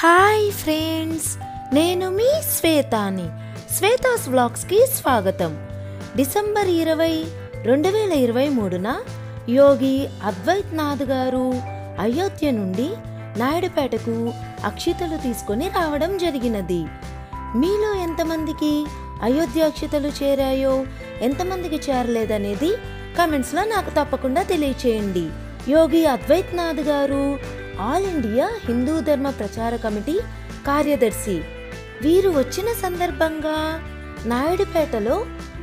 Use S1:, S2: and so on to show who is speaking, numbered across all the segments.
S1: Hi friends, నేను మీ శ్వేతాని. శ్వేతాస్ వ్లాగ్స్కి స్వాగతం. December 20, 2023న యోగి అద్వైత్నాథ్ గారు అయోధ్య నుండి నాయుడుపేటకు అక్షితలు తీసుకొని రావడం జరిగినది. మీలో ఎంతమందికి అయోధ్య అక్షితలు చేరాయో, ఎంతమందికి చేరలేదనేది కమెంట్స్లో నాకు తప్పకుండా తెలియచేయండి. యోగి అద్వైత్నాథ్ గారు ఆల్ ఇండియా హిందూ ధర్మ ప్రచార కమిటీ కార్యదర్శి. వీరు వచ్చిన సందర్భంగా నాయుడుపేటలో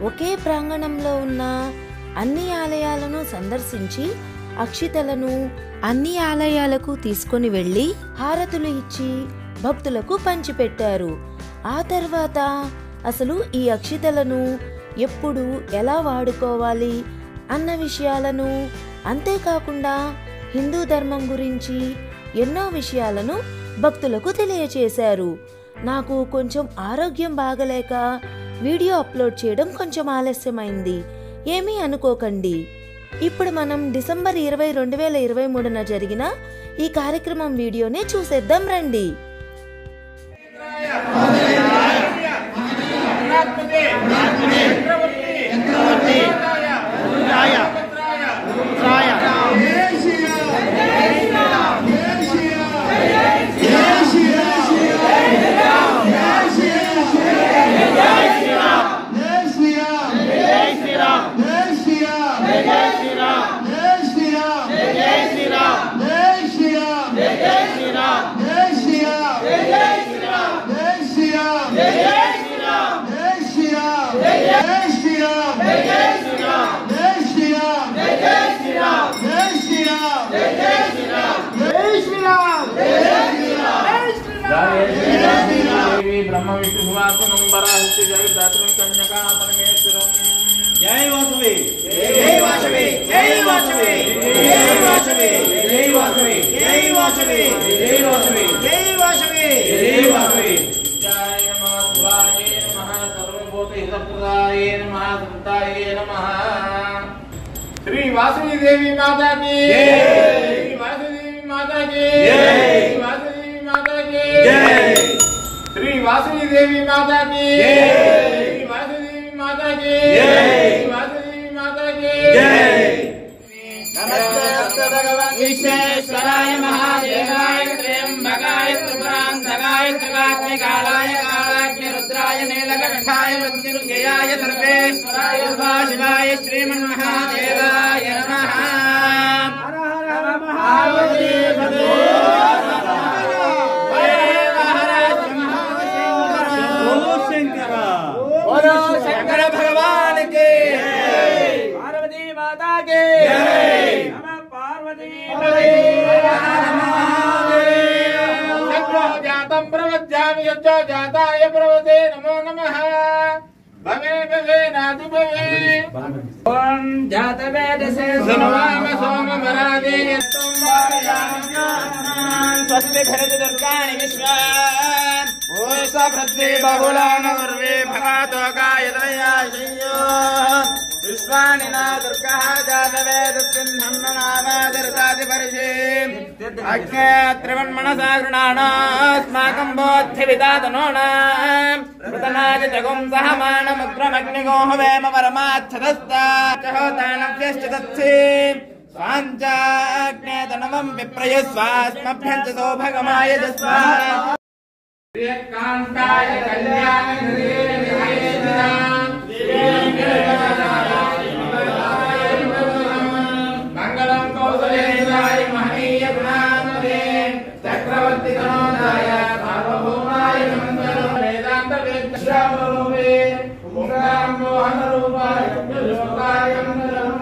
S1: ఒకే ప్రాంగణంలో ఉన్న అన్ని ఆలయాలను సందర్శించి అక్షితలను అన్ని ఆలయాలకు తీసుకొని వెళ్ళి హారతులు ఇచ్చి భక్తులకు పంచిపెట్టారు. ఆ తర్వాత అసలు ఈ అక్షితలను ఎప్పుడు ఎలా వాడుకోవాలి అన్న విషయాలను, అంతేకాకుండా హిందూ ధర్మం గురించి ఎన్నో విషయాలను భక్తులకు తెలియచేశారు. నాకు కొంచెం ఆరోగ్యం బాగలేక వీడియో అప్లోడ్ చేయడం కొంచెం ఆలస్యమైంది, ఏమీ అనుకోకండి. ఇప్పుడు మనం డిసెంబర్ 20, 2023న జరిగిన ఈ కార్యక్రమం వీడియోని చూసేద్దాం రండి.
S2: ब्रह्म विष्णु भुवासुनंबराहुति जगदात्मन कन्यका परमेश्वरम। जय वासवे, जय वासवे, जय वासवे, जय वासवे, जय वासवे, जय वासवे, जय वासवे, जय वासवे, जय वासवे। जय नमः शिवाय नमः, सर्वभूत हितप्रदाय नमः, संताय नमः। श्री वासवी देवी माता की जय, श्री वासवी देवी माता की जय, श्री वासवी देवी माता की जय, श्री वासवी देवी माता की जय, श्री वासवी देवी माता की जय, श्री वासवी देवी माता की जय। नमस्ते भगवान विश्वेश्वराय महादेवाय त्र्यंबकाय त्रिपुरांतकाय त्रिकाग्निकालाय कालाग्नि रुद्राय नीलकंठाय मृत्युंजयाय सर्वेश्वराय शिवाय श्रीमन्महादेवाय नमः। हर हर महादेव। शंकर भगवान के पार्वती माता के नमः। पार्वती जातम प्रवज्जामि यज्जो जाताय प्रवते नमो नमः। भवे भवे नादु भवे ओम जातवेदसे सुनवाम सोमवरादे स्वस्ति भरत दुर्गाणि विश्वा ओसा प्रत्ये बहुलान सर्वे भगातो गायत्रया श्रीयो विश्वानि न दुर्गः जातवेदस्मिन् नामादर्ताति परिशे अग्ने त्रिवन्मनसा गृणानास्माकं बोद्धिविदातनोनां प्रतनाय जगुं सहमानमुग्रमग्निगो हवेम परमाच्छदस्ता चहोतानभ्यश्च तत्से स्वाञ्चाग्नेतनवं विप्रयस्वास्मभ्यं च सौभगमाय जस्वा कांताय मंगलम कौशलेन्द्राय महनीय गुणान्वये चक्रवर्ती तनोदाय सार्वभौमाय मंगलम वेदांत वेदांतवे ओंकार मोहन रूपाय लोकाय मंगलम।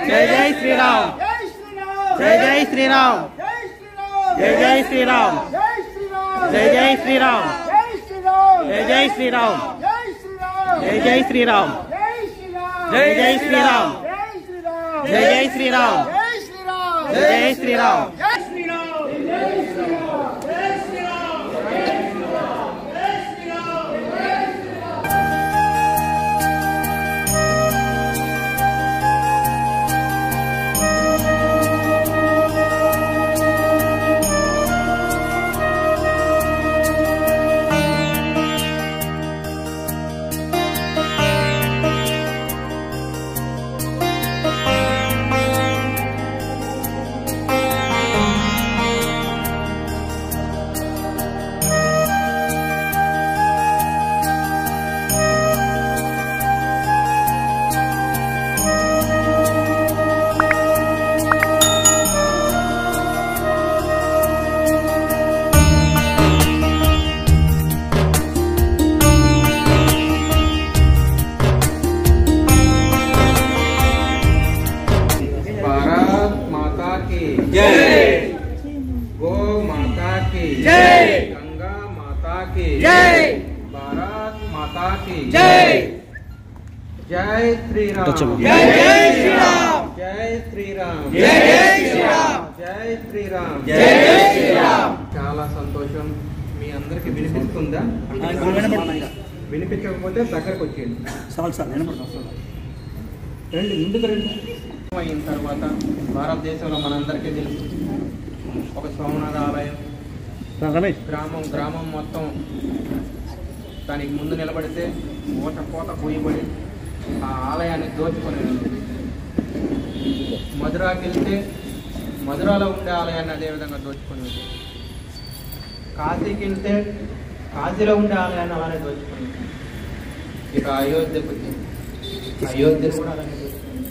S3: जय जय श्री राम, जय जय श्री राम, जय जय श्री राम, जय जय श्री राम, जय जय श्री राम, जय जय श्री राम, जय जय श्री राम, जय जय श्री राम, जय जय श्री राम, जय जय श्री राम, जय श्री की
S2: जय।
S3: भारत माता की
S2: जय।
S3: जय श्री राम।
S2: जय जय श्री राम।
S3: जय श्री राम।
S2: जय जय श्री राम।
S3: जय श्री राम।
S2: जय जय श्री राम।
S3: చాలా సంతోషం. మీ అందరికి వినిపిస్తుందా? వినిపించకపోతే దగ్గరకు వచ్చేయండి. రండి, ముందుకు రండి. అయిన తర్వాత భారతదేశంలో మనందరికీ తెలుసు ఒక సోమనాథ ఆలయం గ్రామం మొత్తం దానికి ముందు నిలబడితే పోత పోయిబడి ఆ ఆలయాన్ని దోచుకొని మధురాకి వెళ్తే మధురాలో ఉండే ఆలయాన్ని అదేవిధంగా దోచుకొని కాశీకి వెళ్తే కాశీలో ఉండే ఆలయాన్ని అలానే దోచుకొని ఇక అయోధ్యకు అయోధ్యను కూడా అలానే దోచుకొని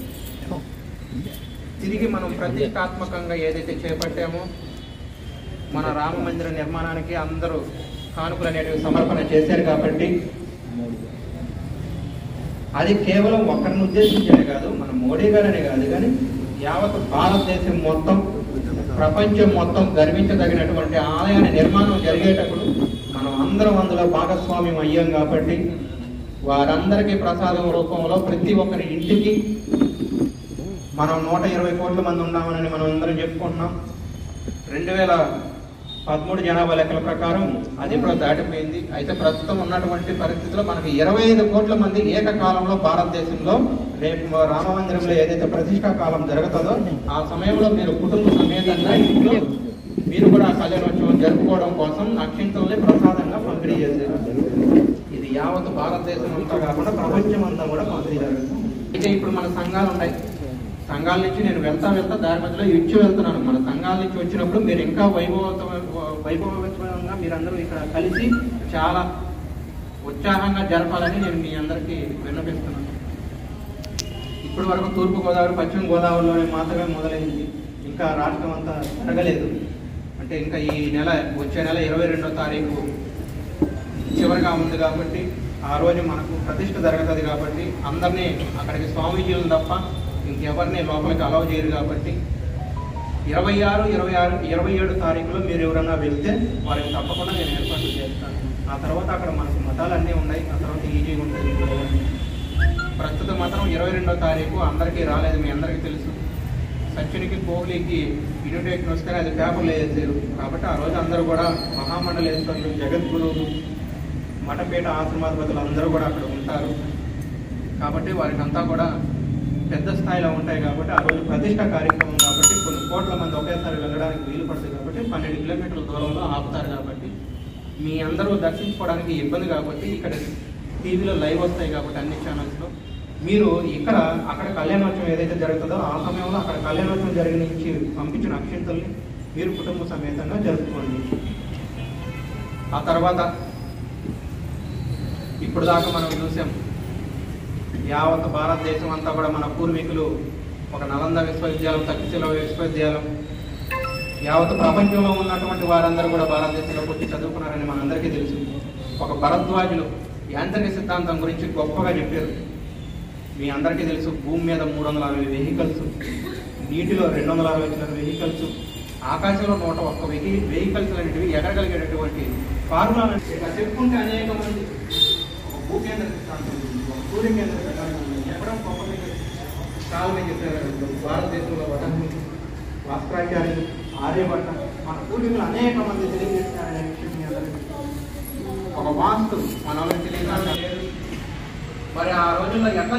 S3: తిరిగి మనం ప్రతిష్టాత్మకంగా ఏదైతే చేపట్టామో మన రామ మందిర నిర్మాణానికి అందరూ కానుకలు అనేటివి సమర్పణ చేశారు కాబట్టి అది కేవలం ఒకరిని ఉద్దేశించే కాదు, మన మోడీ గారనే కాదు, కానీ యావత్ భారతదేశం మొత్తం ప్రపంచం మొత్తం గర్వించదగినటువంటి ఆలయాన్ని నిర్మాణం జరిగేటప్పుడు మనం అందరం అందులో భాగస్వామ్యం అయ్యాం కాబట్టి వారందరికీ ప్రసాదం రూపంలో ప్రతి ఒక్కరి ఇంటికి మనం 120 కోట్ల మంది ఉన్నామని మనం అందరం చెప్పుకుంటున్నాం. 2013 జనాభా లెక్కల ప్రకారం అది కూడా దాటిపోయింది. అయితే ప్రస్తుతం ఉన్నటువంటి పరిస్థితుల్లో మనకి 25 కోట్ల మంది ఏకకాలంలో భారతదేశంలో రేపు రామ మందిరంలో ఏదైతే ప్రతిష్టా కాలం జరుగుతుందో ఆ సమయంలో మీరు కుటుంబ సమేతంగా ఇంట్లో మీరు కూడా కళ్యాణోత్సవం జరుపుకోవడం కోసం అక్షింతల్ని ప్రసాదంగా పంపిణీ చేశారు. ఇది యావత్ భారతదేశం అంతా కాకుండా ప్రపంచం అంతా కూడా పంపిణీ జరుగుతుంది. అయితే ఇప్పుడు మన సంఘాలు ఉన్నాయి. సంఘాల నుంచి నేను వెళ్తా దారి మధ్యలో ఇచ్చి వెళ్తున్నాను. మన సంఘాల నుంచి వచ్చినప్పుడు మీరు ఇంకా వైభవంగా మీరందరూ ఇక్కడ కలిసి చాలా ఉత్సాహంగా జరపాలని నేను మీ అందరికీ విన్నపిస్తున్నాను. ఇప్పటి వరకు తూర్పుగోదావరి పశ్చిమ గోదావరిలోనే మాత్రమే మొదలైంది, ఇంకా రాష్ట్రం అంతా జరగలేదు. అంటే ఇంకా ఈ నెల వచ్చే నెల 22వ తారీఖు చివరిగా ఉంది కాబట్టి ఆ రోజు మనకు ప్రతిష్ఠ జరుగుతుంది కాబట్టి అందరినీ అక్కడికి స్వామీజీలు తప్ప ఇంకెవరిని లోపలికి అలౌ చేయరు కాబట్టి 26, 27 తారీఖులో మీరు ఎవరన్నా వెళ్తే వారికి తప్పకుండా నేను ఏర్పాట్లు చేస్తాను. ఆ తర్వాత అక్కడ మనకు మతాలు అన్నీ ఉన్నాయి, ఆ తర్వాత ఈజీగా ఉంటుంది. ప్రస్తుతం మాత్రం 22వ తారీఖు అందరికీ రాలేదు, మీ అందరికీ తెలుసు. సచిన్కి కోహ్లీకి ఇన్విటేషన్ వస్తే అది పేపర్లు వేసేసారు కాబట్టి ఆ రోజు అందరూ కూడా మహామండలేశ్వరులు, జగద్గురువులు, మఠపేట ఆశ్రమాధిపతులు అందరూ కూడా అక్కడ ఉంటారు కాబట్టి వారికి అంతా కూడా పెద్ద స్థాయిలో ఉంటాయి కాబట్టి ఆ రోజు ప్రతిష్ట కార్యక్రమం కాబట్టి కొన్ని కోట్ల మంది ఒకేసారి వెళ్ళడానికి వీలు పడుతుంది కాబట్టి 12 కిలోమీటర్ల దూరంలో ఆపుతారు కాబట్టి మీ అందరూ దర్శించుకోవడానికి ఇబ్బంది కాబట్టి ఇక్కడ టీవీలో లైవ్ వస్తాయి కాబట్టి అన్ని ఛానల్స్లో మీరు ఇక్కడ అక్కడ కళ్యాణోత్సవం ఏదైతే జరుగుతుందో ఆ సమయంలో అక్కడ కళ్యాణోత్సవం జరిగిన నుంచి పంపించిన అక్షింతల్ని మీరు కుటుంబ సమేతంగా జరుపుకోండి. ఆ తర్వాత ఇప్పుడు దాకా మనం చూసాం యావత్ భారతదేశం అంతా కూడా మన పూర్వీకులు ఒక నలంద విశ్వవిద్యాలయం, తక్షశిల విశ్వవిద్యాలయం, యావత్ ప్రపంచంలో ఉన్నటువంటి వారందరూ కూడా భారతదేశంలోకి వచ్చి చదువుకున్నారని మనందరికీ తెలుసు. ఒక భరద్వాజులు యాంత్రిక సిద్ధాంతం గురించి గొప్పగా చెప్పారు. మీ అందరికీ తెలుసు భూమి మీద 360 వెహికల్స్, నీటిలో 260 వెహికల్స్, ఆకాశంలో 101 వెహికల్స్ అనేటివి ఎగరగలిగేటటువంటి ఫార్ములా చెప్పుకుంటే అనేక మంది భూకేంద్ర సిద్ధాంతం, సూర్య కేంద్ర సిద్ధాంతం ఎక్కడం గొప్ప చాలా చెప్పారు. భారతదేశంలో వదంతి, భాస్కరాచార్యులు, ఆర్యభట్ట మన పూర్వీకులు అనేక మంది తెలియజేస్తున్నారనే విషయం మీ అందరికీ ఒక వాస్తు మన వాళ్ళకి తెలియదు. మరి ఆ రోజుల్లో ఎట్లా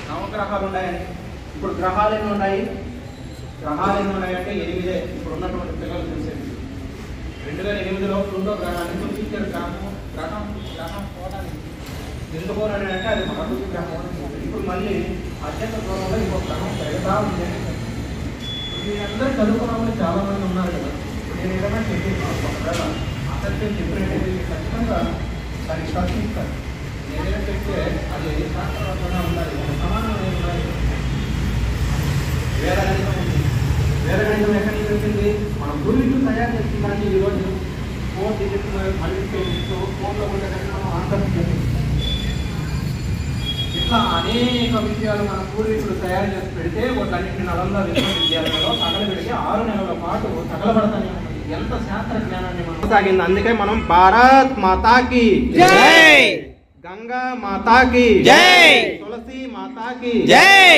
S3: నవగ్రహాలు ఉన్నాయని ఇప్పుడు గ్రహాలు ఎన్ని ఉన్నాయి? గ్రహాలు ఎన్ని ఉన్నాయంటే 8. ఇప్పుడు ఉన్నటువంటి పిల్లలు చూసేది 2008లో ప్లూటో గ్రహాన్ని చూపించారు. గ్రహం పోవడానికి ఎందుకు అని అంటే అది ప్రకృతి గ్రహం. ఇప్పుడు మళ్ళీ అత్యంత దూరంలో ఇంకొక గ్రహం పెడతా ఉంది. మీరందరూ చదువుకున్న వాళ్ళు చాలా మంది ఉన్నారు కదా. నేను ఏదైనా చెప్పేసి అసత్యం చెప్పినట్టు ఖచ్చితంగా దానికి ప్రశ్నిస్తారు. ఏదైనా చెప్తే అది శాస్త్రవంతంగా ఉండాలి, సమానంగా ఉండాలి. వేదగణితం ఉంది. వేదగణితం ఎక్కడి నుంచి వచ్చింది? మన పూర్వీకులు తయారు చేసిన దాన్ని ఈరోజు 4 డిజిట్స్ మల్టిప్లికేషన్తో ఫోన్లో కూడా మనం ఆన్సర్ చేస్తాం. ఇట్లా అనేక విషయాలు మన పూర్వీకులు తయారు చేసి పెడితే వాటన్నింటిని నలంద విశ్వవిద్యాలయంలో తగలబెడితే 6 నెలల పాటు తగలబడతానే ఉంటుంది.
S2: ఎంత శాస్త్ర జ్ఞానాన్ని మనం సాగింది. అందుకే మనం భారత్ మాతాకి జై, గంగా మాతాకి జై, తులసి మాతాకి జై,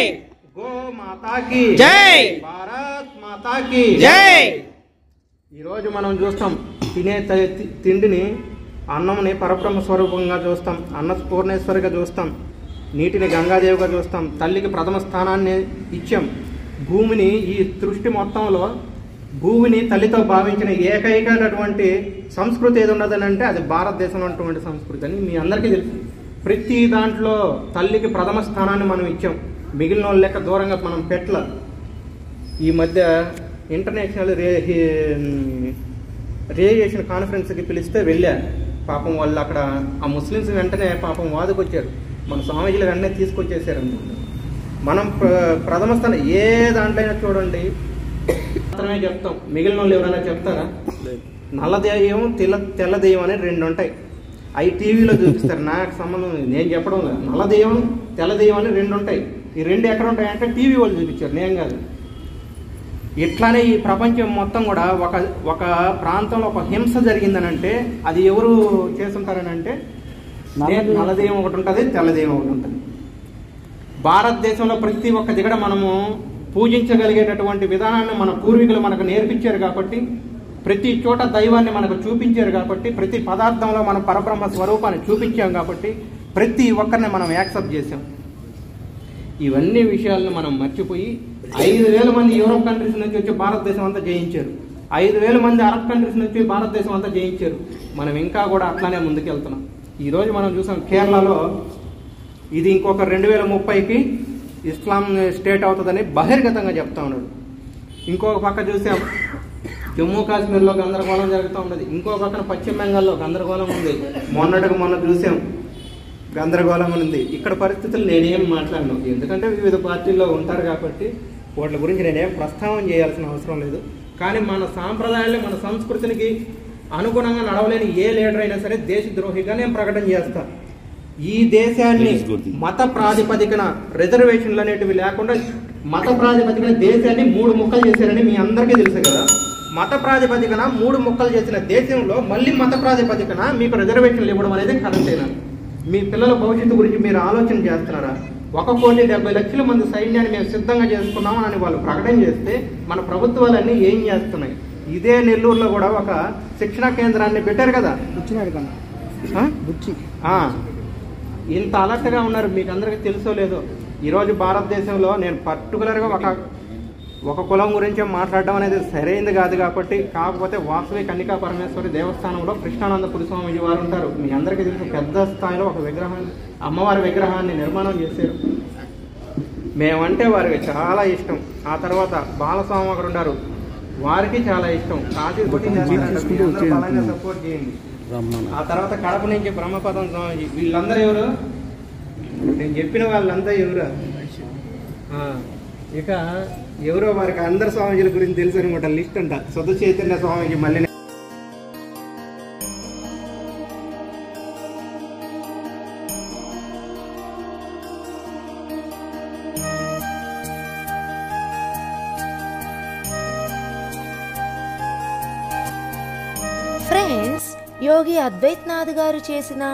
S2: గో మాతాకి జై, భారత్ మాతాకి జై. ఈరోజు మనం చూస్తాం తినే తిండిని, అన్నంని పరబ్రహ్మ స్వరూపంగా చూస్తాం, అన్నపూర్ణేశ్వరిగా చూస్తాం, నీటిని గంగాదేవిగా చూస్తాం, తల్లికి ప్రథమ స్థానాన్ని ఇచ్చాం. భూమిని ఈ సృష్టి మొత్తంలో భూమిని తల్లితో భావించిన ఏకైకటువంటి సంస్కృతి ఏది ఉన్నదని అంటే అది భారతదేశంలో ఉన్నటువంటి సంస్కృతి అని మీ అందరికీ తెలుసు. ప్రతి దాంట్లో తల్లికి ప్రథమ స్థానాన్ని మనం ఇచ్చాం. మిగిలిన వాళ్ళ లెక్క దూరంగా మనం పెట్ల. ఈ మధ్య ఇంటర్నేషనల్ రేడియేషన్ కాన్ఫరెన్స్కి పిలిస్తే వెళ్ళా. పాపం వాళ్ళు అక్కడ ఆ ముస్లిమ్స్ వెంటనే పాపం వాదుకొచ్చారు, మన స్వామీజీలు వెంటనే తీసుకొచ్చేసారు అనుకుంటా. మనం ప్రథమ స్థానం ఏ దాంట్లో అయినా చూడండి మాత్రమే చెప్తాం. మిగిలిన వాళ్ళు ఎవరైనా చెప్తారా? నల్ల దెయ్యం తెల్ల దెయ్యం అని రెండు ఉంటాయి. అవి టీవీలో చూపిస్తారు, నాకు సంబంధం లేదు, నేను చెప్పడం లేదు. నల్ల దెయ్యం తెల్ల దెయ్యం అని రెండు ఉంటాయి. ఈ రెండు ఎక్కడ ఉంటాయంటే టీవీ వాళ్ళు చూపించారు, నేను కాదు. ఇట్లానే ఈ ప్రపంచం మొత్తం కూడా ఒక ప్రాంతంలో ఒక హింస జరిగిందనంటే అది ఎవరు చేస్తుంటారని అంటే నల్లదెయ్యం ఒకటి ఉంటుంది, తెల్లదెయ్యం ఒకటి ఉంటుంది. భారతదేశంలో ప్రతి ఒక్క దిగడ మనము పూజించగలిగేటటువంటి విధానాన్ని మన పూర్వీకులు మనకు నేర్పించారు కాబట్టి, ప్రతి చోట దైవాన్ని మనకు చూపించారు కాబట్టి, ప్రతి పదార్థంలో మన పరబ్రహ్మ స్వరూపాన్ని చూపించాం కాబట్టి ప్రతి ఒక్కరిని మనం యాక్సెప్ట్ చేసాం. ఇవన్నీ విషయాలను మనం మర్చిపోయి 5,000 మంది యూరోప్ కంట్రీస్ నుంచి వచ్చి భారతదేశం అంతా జయించారు, 5,000 మంది అరబ్ కంట్రీస్ నుంచి భారతదేశం అంతా జయించారు. మనం ఇంకా కూడా అట్లానే ముందుకెళ్తున్నాం. ఈరోజు మనం చూసాం కేరళలో ఇది ఇంకొక 2030కి ఇస్లాం స్టేట్ అవుతుందని బహిర్గతంగా చెప్తా ఉన్నాడు. ఇంకొక పక్క చూసాం జమ్మూ కాశ్మీర్లో గందరగోళం జరుగుతూ ఉన్నది, ఇంకో పక్కన పశ్చిమ బెంగాల్లో గందరగోళం ఉంది. మొన్న చూసాం గందరగోళం ఉంది. ఇక్కడ పరిస్థితులు నేనేం మాట్లాడను, ఎందుకంటే వివిధ పార్టీల్లో ఉంటారు కాబట్టి వాటి గురించి నేనేం ప్రస్తావన చేయాల్సిన అవసరం లేదు. కానీ మన సాంప్రదాయాలు మన సంస్కృతికి అనుగుణంగా నడవలేని ఏ లీడర్ అయినా సరే దేశద్రోహిగా నేను ప్రకటన చేస్తాను. ఈ దేశాన్ని మత ప్రాతిపదికన రిజర్వేషన్లు అనేటివి లేకుండా మత ప్రాతిపదికన దేశాన్ని 3 ముక్కలు చేశారని మీ అందరికీ తెలుసు కదా. మత ప్రాతిపదికన 3 ముక్కలు చేసిన దేశంలో మళ్ళీ మత ప్రాతిపదికన మీకు రిజర్వేషన్లు ఇవ్వడం అనేది కరెక్టేనా? మీ పిల్లల భవిష్యత్తు గురించి మీరు ఆలోచన చేస్తున్నారా? 1,70,00,000 మంది సైన్యాన్ని మేము సిద్ధంగా చేసుకున్నాం అని వాళ్ళు ప్రకటన చేస్తే మన ప్రభుత్వాలన్నీ ఏం చేస్తున్నాయి? ఇదే నెల్లూరులో కూడా ఒక శిక్షణా కేంద్రాన్ని పెట్టారు కదా. ఇంత అలర్ట్గా ఉన్నారు, మీకు అందరికీ తెలుసో లేదో. ఈరోజు భారతదేశంలో నేను పర్టికులర్గా ఒక కులం గురించి మాట్లాడడం అనేది సరైనది కాదు కాబట్టి, కాకపోతే వాసవి కన్నికా పరమేశ్వరి దేవస్థానంలో కృష్ణానందపురి స్వామిజీ వారు ఉంటారు. మీ అందరికీ తెలుసు, పెద్ద స్థాయిలో ఒక విగ్రహాన్ని, అమ్మవారి విగ్రహాన్ని నిర్మాణం చేశారు. మేమంటే వారికి చాలా ఇష్టం. ఆ తర్వాత బాలస్వామి ఒకరు ఉన్నారు, వారికి చాలా ఇష్టం. సపోర్ట్ చేయండి. ఆ తర్వాత కడప నుంచి బ్రహ్మపదం స్వామిజీ, వీళ్ళందరూ ఎవరు? నేను చెప్పిన వాళ్ళంతా ఎవరు? ఇక ఎవరో వారికి అందరు స్వామీజీల గురించి తెలుసు అనమాట. లిస్ట్ అంట సుధ చైతన్య స్వామీజీ. మళ్ళీ
S1: ఫ్రెండ్స్, యోగి అద్వైత్నాథ్ గారు చేసిన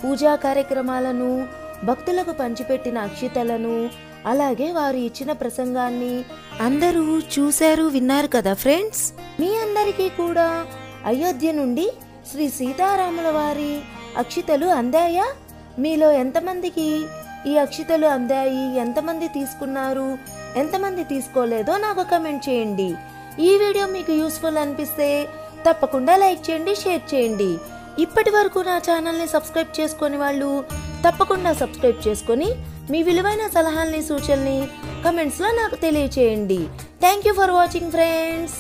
S1: పూజా కార్యక్రమాలను, భక్తులకు పంచిపెట్టిన అక్షితలను, అలాగే వారు ఇచ్చిన ప్రసంగాన్ని అందరూ చూశారు, విన్నారు కదా ఫ్రెండ్స్. మీ అందరికీ కూడా అయోధ్య నుండి శ్రీ సీతారాముల వారి అక్షితలు అందాయా? మీలో ఎంతమందికి ఈ అక్షితలు అందాయి? ఎంతమంది తీసుకున్నారు, ఎంతమంది తీసుకోలేదో నాకు కమెంట్ చేయండి. ఈ వీడియో మీకు యూస్ఫుల్ అనిపిస్తే తప్పకుండా లైక్ చేయండి, షేర్ చేయండి. ఇప్పటి వరకు నా ఛానల్ని సబ్స్క్రైబ్ చేసుకొని వాళ్ళు తప్పకుండా సబ్స్క్రైబ్ చేసుకొని మీ విలువైన సలహాల్ని, సూచనల్ని కమెంట్స్లో నాకు తెలియచేయండి. Thank you for watching friends.